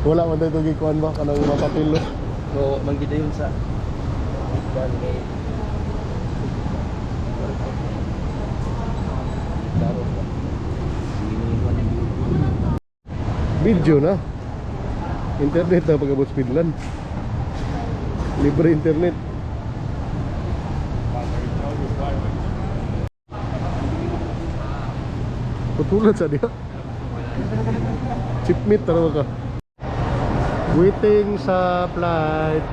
Wala man tayo gikuan ba kanang mapapilo. So, manggida yun sa kuan kay Daro ba? Video na. Internet na pag-abot speedlan. Libre internet. Putulan sa dia. Chip meet tarawa ka. Waiting sa flight.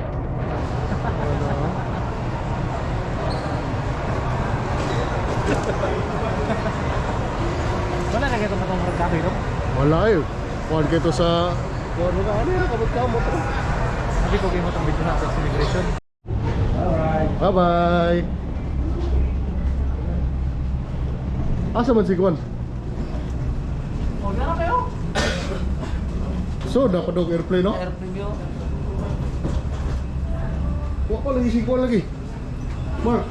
Wala na kayo matong merkado ito? Wala eh. Kuhan kayo to sa... Ano yan? Kamot-kamot. Sabi ko kayo matong video na sa immigration. Alright. Bye-bye. Asa man si Kuhan? Oh, yan na kayo? So, dapat dog airplane, no? Air preview. Wala pa lagi si Kuhan lagi. Mark.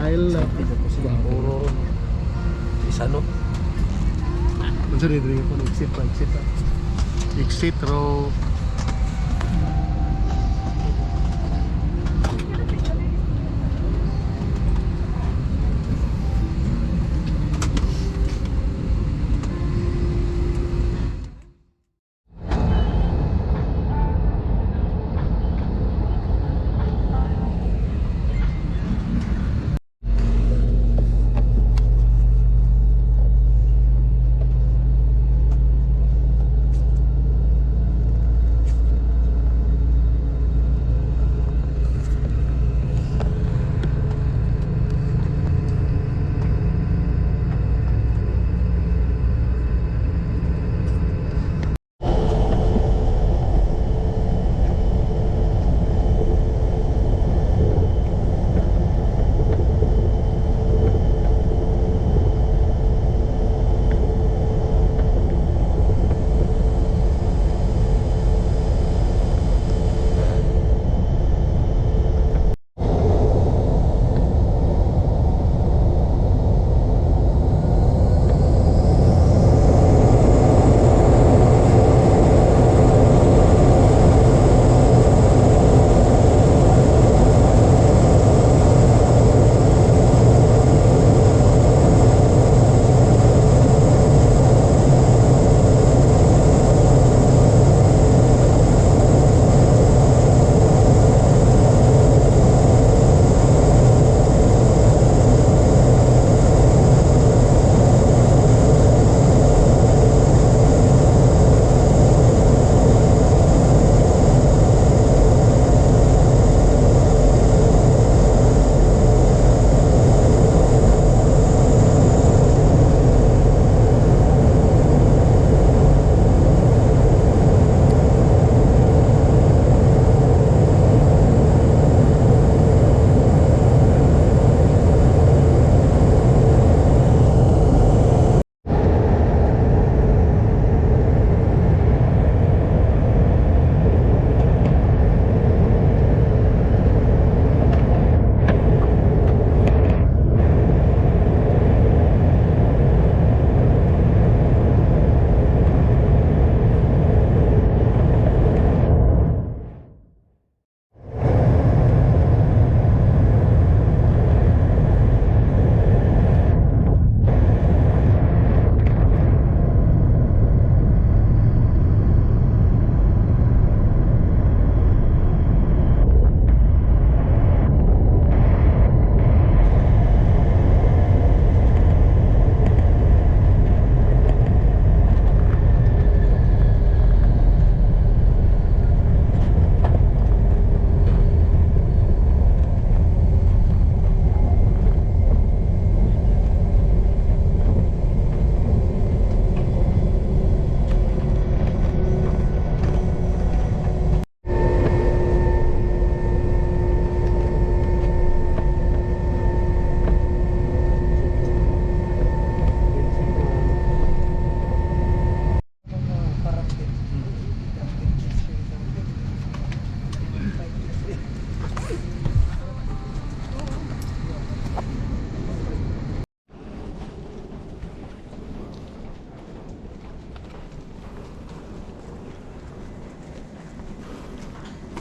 I love it. Puro isa no? Unsa ni diri ko exit pa exit. Exit row.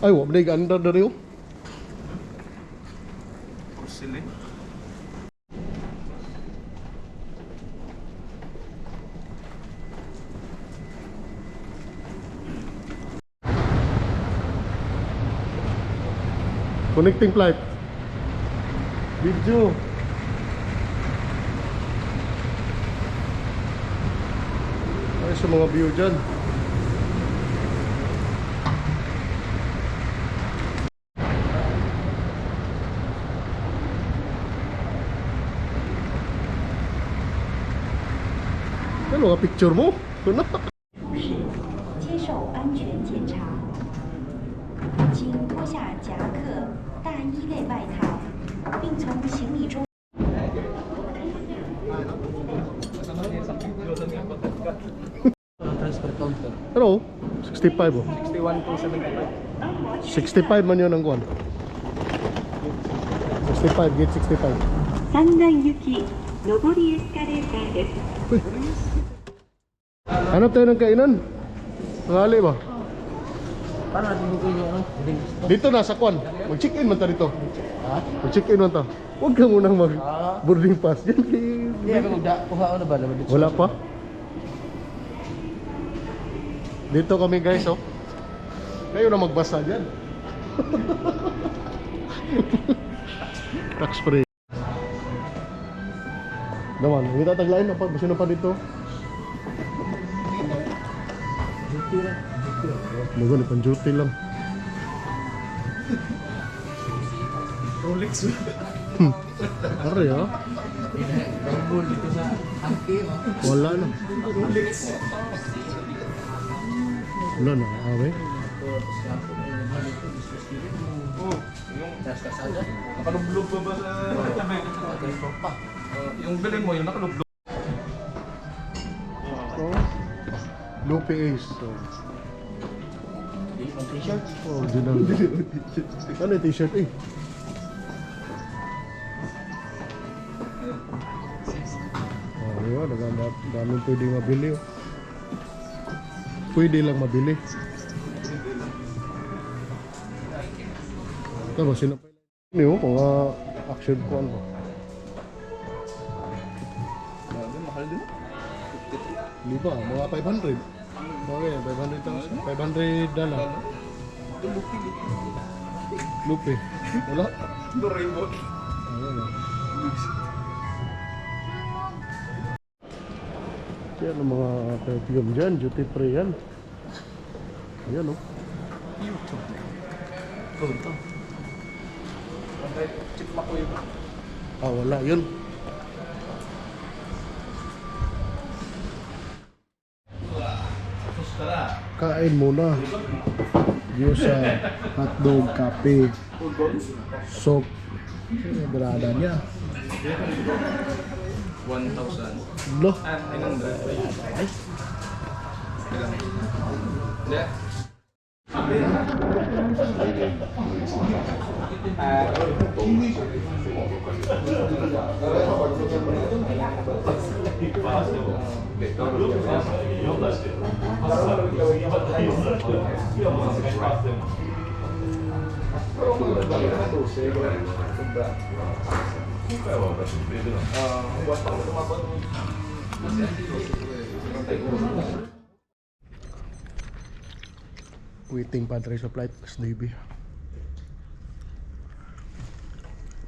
Ay, wala na ganda na rin. Porcelain. Connecting flight. Video. Ay, sa mga view dyan. Ano nga picture mo? Ano? 接受安全检查，请脱下夹克、大衣类外套，并从行李中。 Transfer counter. Ano? 65 oh. 61 to 75. 65 man yun ang kuwan. 65, gate 65. 三段行き上りエスカレーターです。 Hanap tayo ng kainan. Nangali ba? Paano natin bukoy yung ano? Dito na sa kwan. Mag-check-in man ta dito. Ha? Mag-check-in man ta. Huwag ka munang mag-boarding pass. Yan kay... Hindi, kuha ko na ba? Wala pa. Dito kami guys oh. Kayo na magbasa dyan. Tax free. Naman, hindi tataglain na pa. Basta na pa dito. Bago ni panjuti lang. Rolex. Are ah. Bambol dito sa angke. Wala na. Rolex. Wala na. Awe. Oh, yung nakalublog pa ba sa tabi? Yung bilhin mo, yung nakalublog. Oh. Lupe Ace. Oh. T-shirt. Oh, original. Ano yung t-shirt eh? Oh, yun. Daming pwede mabili oh. Pwede lang mabili. Ito ba sinapay lang? Ini oh, mga action ko ano. Grabe, mahal din. Di ba? Mga 500. Okay, 500,000. 500 dala. Ito lupi. Lupe. Wala. Doraemon. Ayan oh. Yan ang mga perfume dyan, duty free yan. Ayan o. Oh, ito. Chip mako yun. Ah, wala yun. Kain muna. Gyoza, hotdog, kape, soup. Berada niya. 1,000. Loh. Ilang ba? Ilang? Hindi. Waiting pa sa flight as Navy.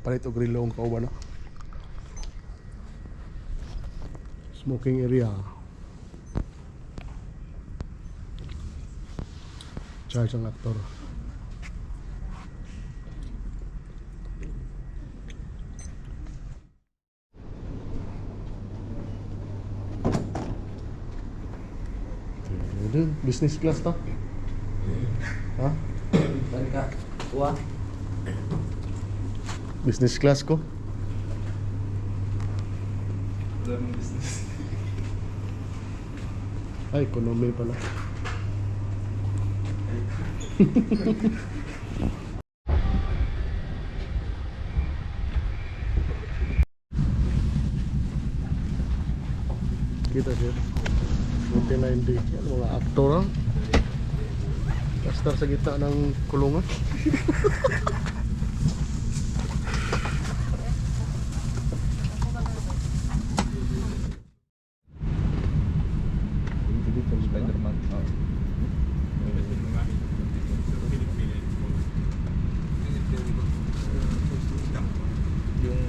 Palit og rilong kauban na. Smoking area. Charge ang aktor. Business class to. Ha? Balik ka. Kuha. Business class ko. Wala mong business. Ay, economy pala. Kita siya. 29 days. Yan, mga aktor ha. Pastor sa gitna ng kulungan. Spider-Man. Yung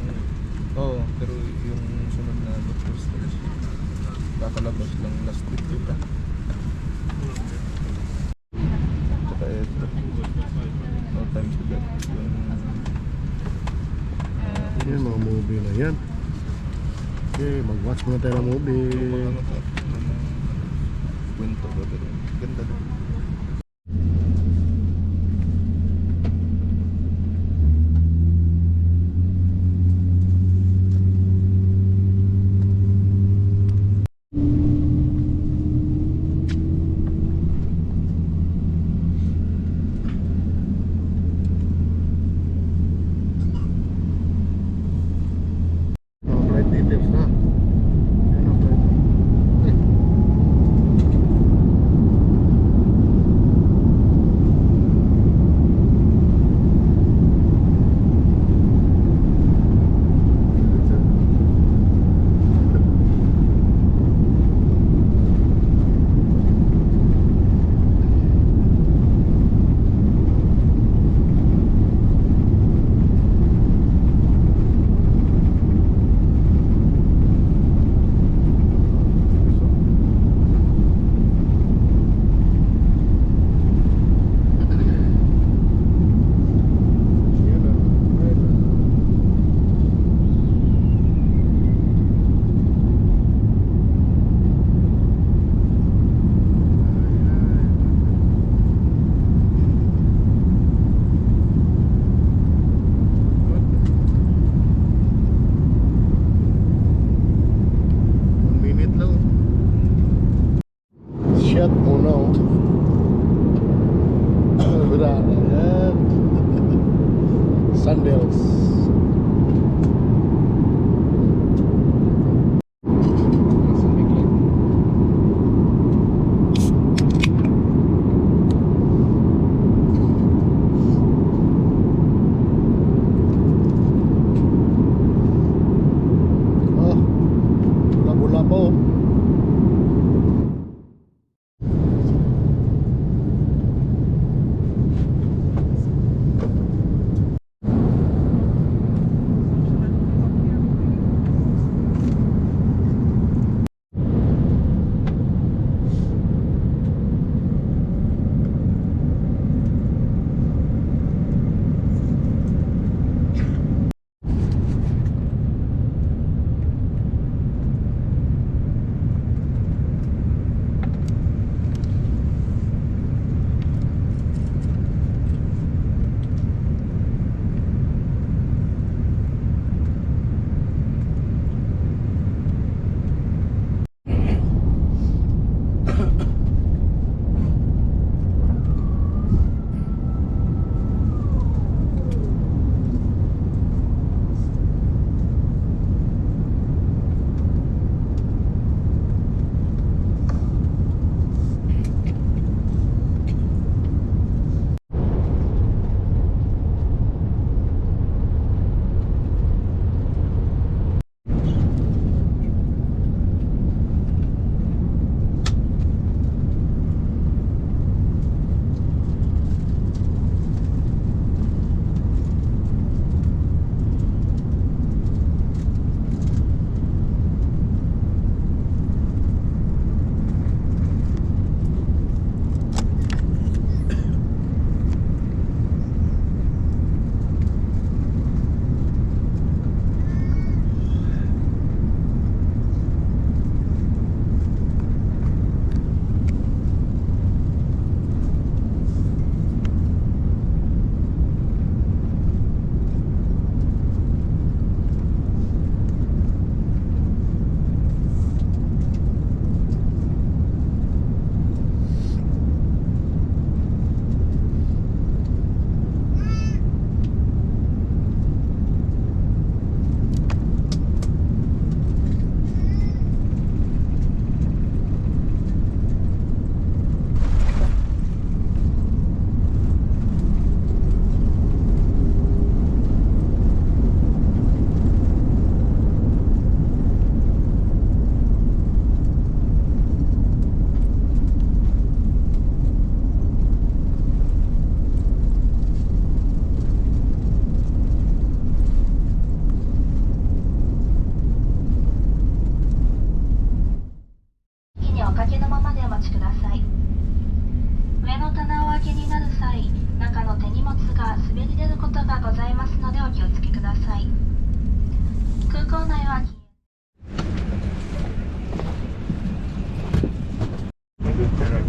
pero yung sunod na Doctor Strange kakalabas lang last week dito. Tsaka ito No Time to Die Yan mga movie na yan. Okay, mag-watch muna tayo ng movie. yung kwento ba pero ganda din. Flight details na. Yan ang flight. Shut muna oh. Berada yan. Sandals. Oh, labo-labo. けになる際、中の手荷物が滑り出ることがございますのでお気をつけください。空港内は禁煙。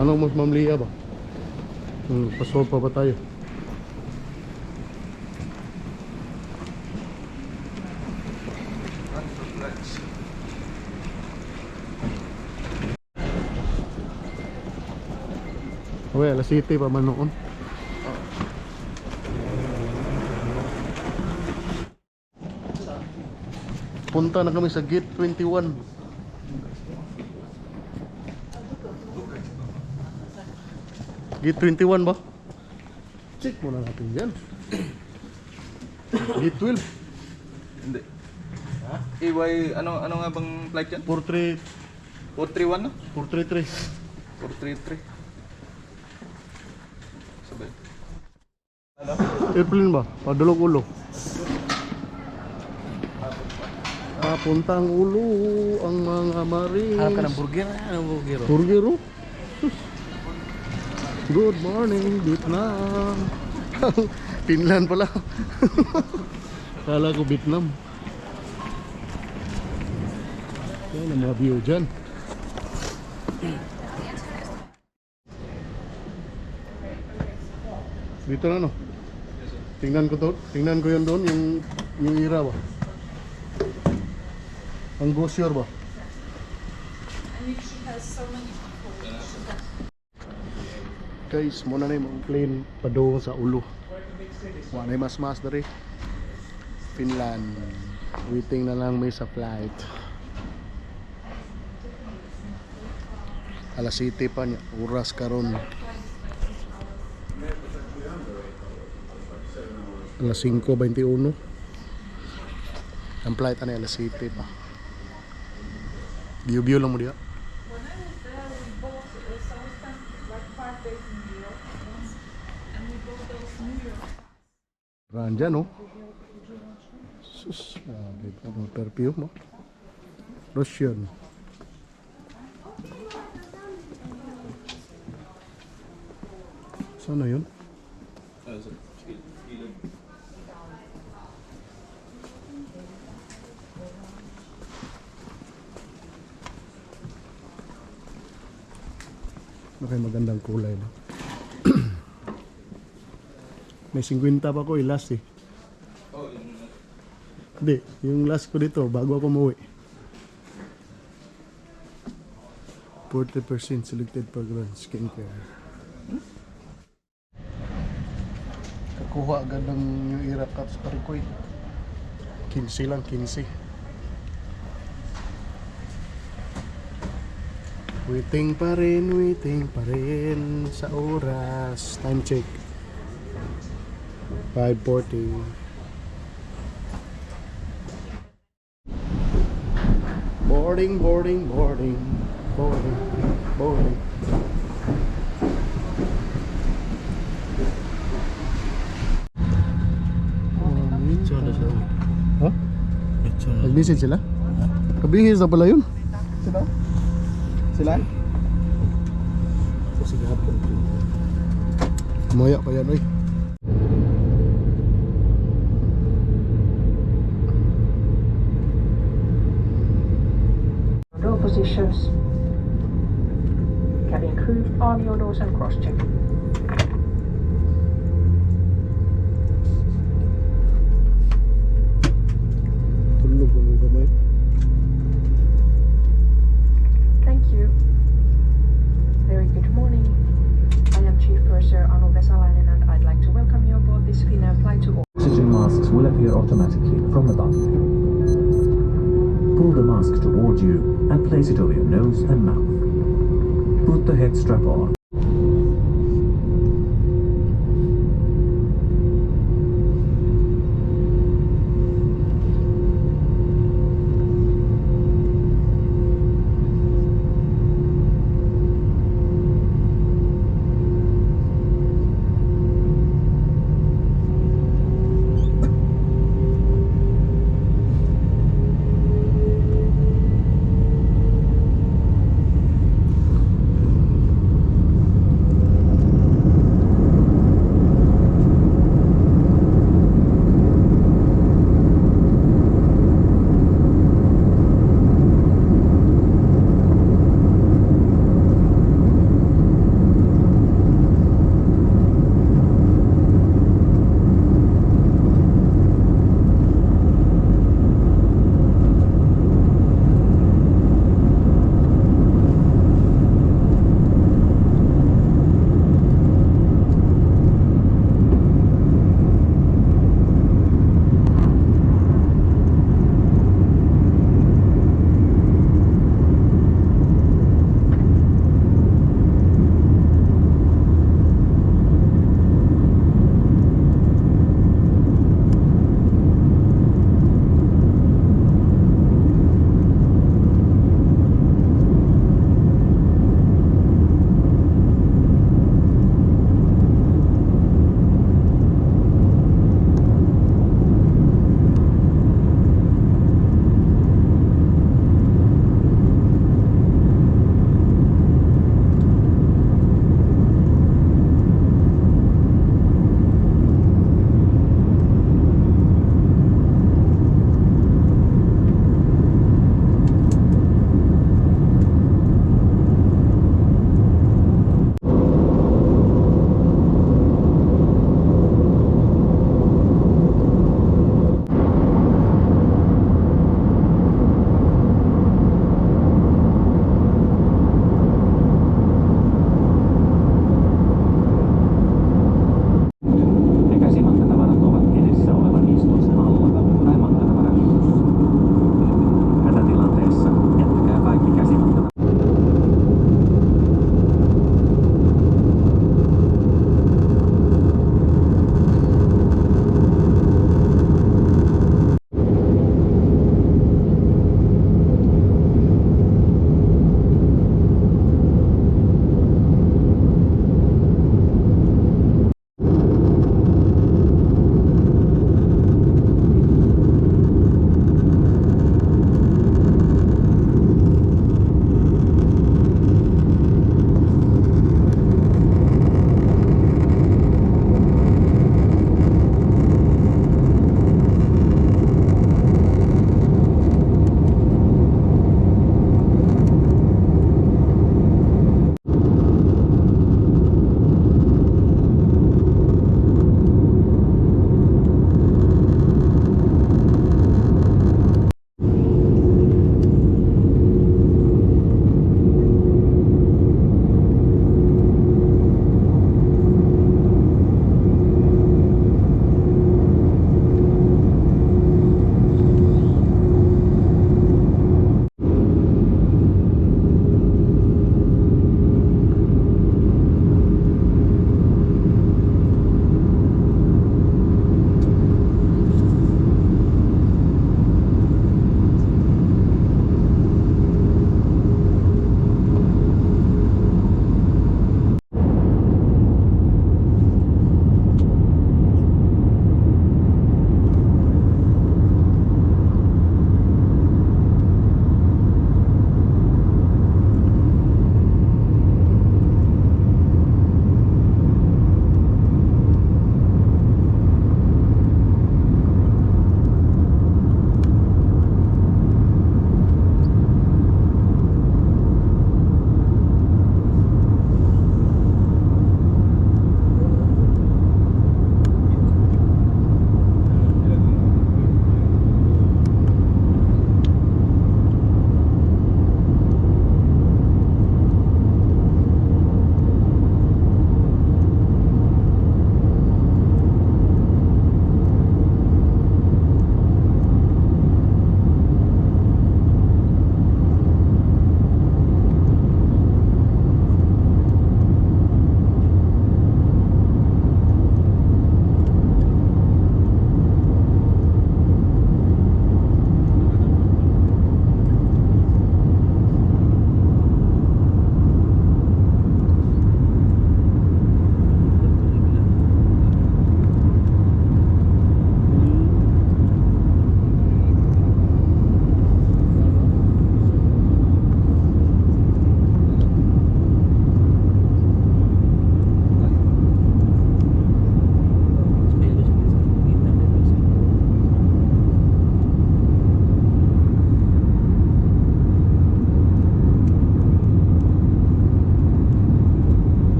Tanong mo Ma'am Lia ba? Pasok pa ba tayo? Okay, alas 7 pa man noon. Punta na kami sa Gate 21. Gate 21 ba? Check muna natin yan. Gate 12. Hindi. EY, ano nga bang flight yan? 431 no? 433. 433. Sabay. Airplane ba? Padulog ulo. Puntang ulo ang mga marines. Harap ka ng burger. Anong burger? Burger oh. Sus. Good morning, Vietnam. Finland pala. Kala ko Vietnam. Yan ang mga view dyan. Dito na no. Tingnan ko to. Tingnan ko yun doon yung ira ba. Ang Gosyor ba? Guys, muna na yung plane padung sa ulo. Wala na mas dari Finland. Waiting na lang may sa flight. Alas 7 pa niya. Oras karon. Alas 5:21. Ang flight na alas 7 pa. View lang mo diya. Ranja no? Sus, grabe pa mga perfume mo. Russian. Sana yun? May magandang kulay no? May 50 pa ko last eh. Hindi, yung last ko dito bago ako umuwi. 40% selected program skincare. Kakuha agad ng yung Era Cups pa rin ko eh. 15 lang, 15. Waiting pa rin sa oras. Time check. 5:40. Boarding. Ha? Nag-message sila? Kabihis na pala yun. Sila? Sige hapon. Maya pa yan oy. Door positions. Cabin crew, arm your doors and cross-check. Tulog ang gamay. Thank you. Very good morning. I am Chief Purser Anu Vesalainen and I'd like to welcome you aboard this Finnair flight to Oxygen masks will appear automatically from above. Pull the mask toward you and place it over your nose and mouth. Put the head strap on.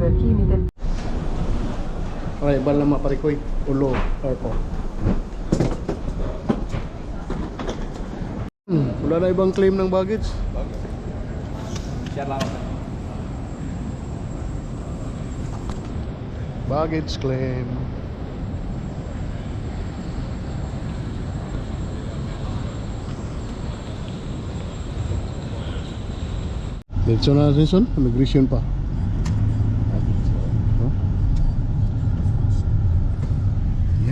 henkilöä kiinnitetty. Ay, bala maparikoy. Ulo, airport. Wala na ibang claim ng baggage. Share lang ako. Baggage claim. Diretso na natin, immigration pa. Huh? Yeah.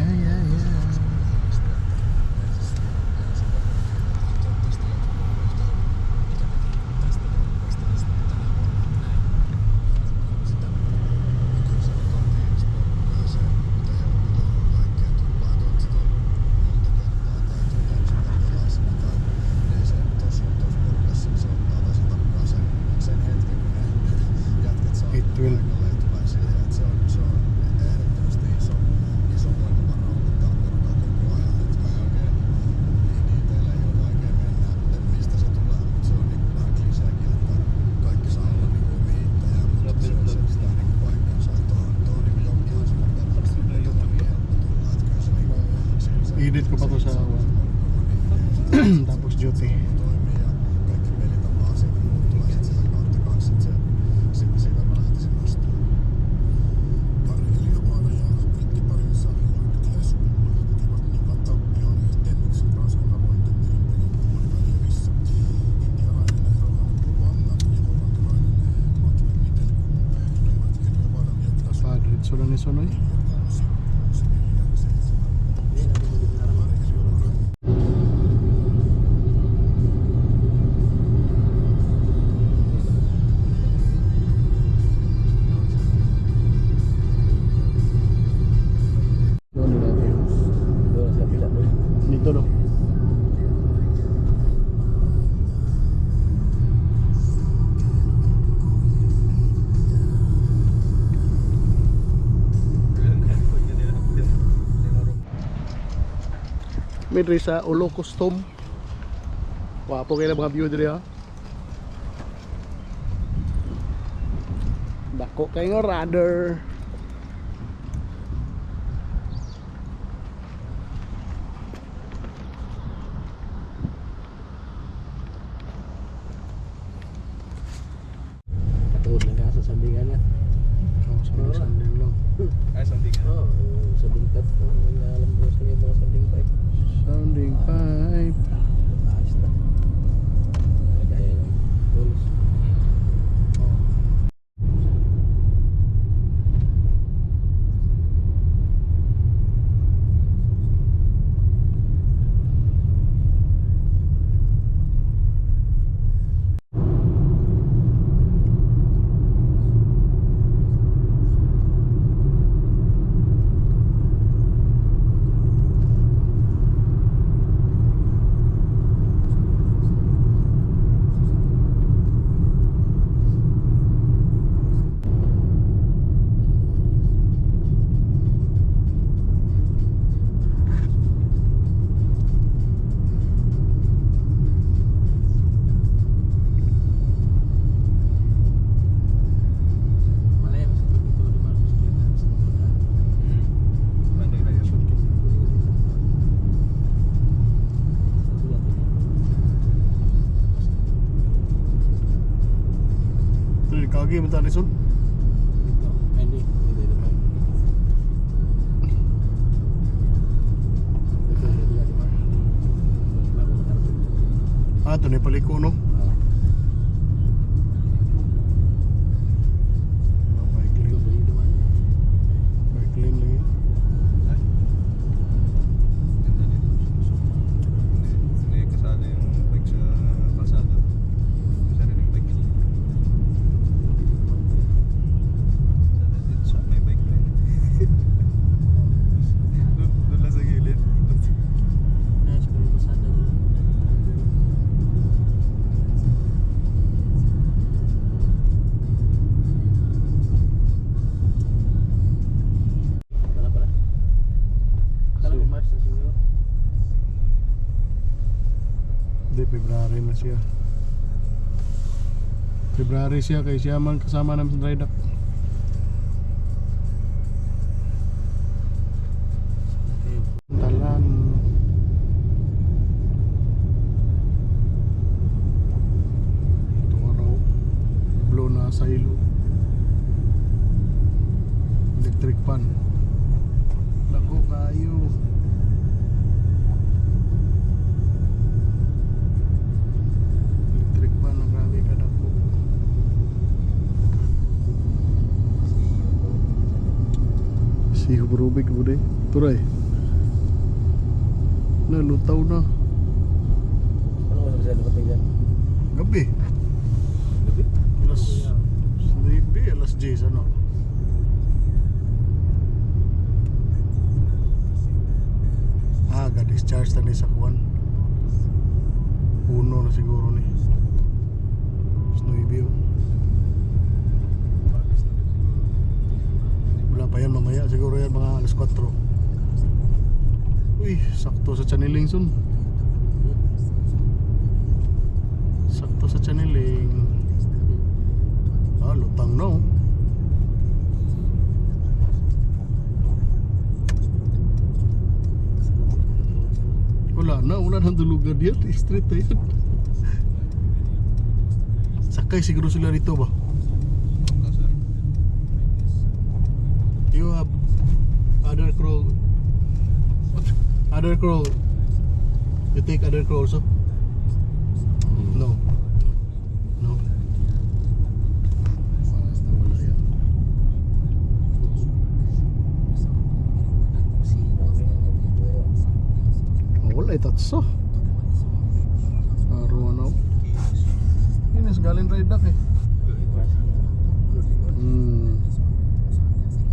It will. Edit ko pa to sa tapos duty. Diretso na ni Sonoy. Dito no. Midri sa Ulo Custom. Wapo kayo mga view diri ha. Dako kayo nga radar. Tuod lang ka sa sandingan na. Sa sanding lang. Ay, something. Sa bingkat, alam ko sa mga sanding pipe. Sounding pipe. Ayos na. Kaya yung rules. Kagi mo tadi sun. Hindi. Ah, ito na paliko no. Bike lane lagi. Hindi kasali yung bike sa kalsada. Sariling bike niya. May bike lane. Doon lang sa gilid. Hindi, February na siya. February siya kay siya man kasama namin sa dry dock. saylo. Electric pan. Lago kayo. Electric pan na grabe ka dako. Siyo berubik bude. Turay. Lutaw na. Ano mo sa dapat dyan? Gabi. Alas 9, alas 10 ano. Ga-discharge na ni sa kuwan. Puno na siguro ni. Alas 9 oh. Wala pa yan mamaya. Siguro yan mga alas 4. Uy, sakto sa channeling son. Sakto sa channeling. Lutang na oh. Wala nang dulugan yan. Street na yan. Sakay siguro sila rito ba? You have other crow. Other crow. You take other crow also? No. No. Wala yan. Wala itatso. Araw ano. Ini galing ride dak eh.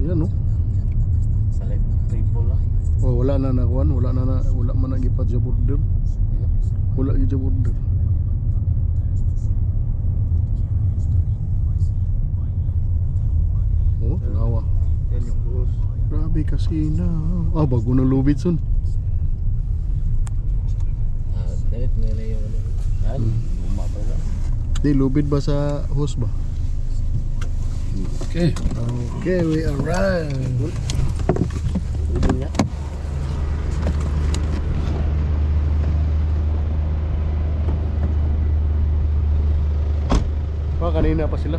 Yan no. Salit, triple lang. Oh, wala na nakuan, wala man nagipat sa border. Wala gyud sa border. Oh, tanawa. Yan yung bus. Grabe kasi na. Bago na lubid son. Dalit nila yung ano. Yan, bumaba na. Di lubid ba sa hose ba? Okay. Okay, we arrived. Ulo niya. Kanina pa sila.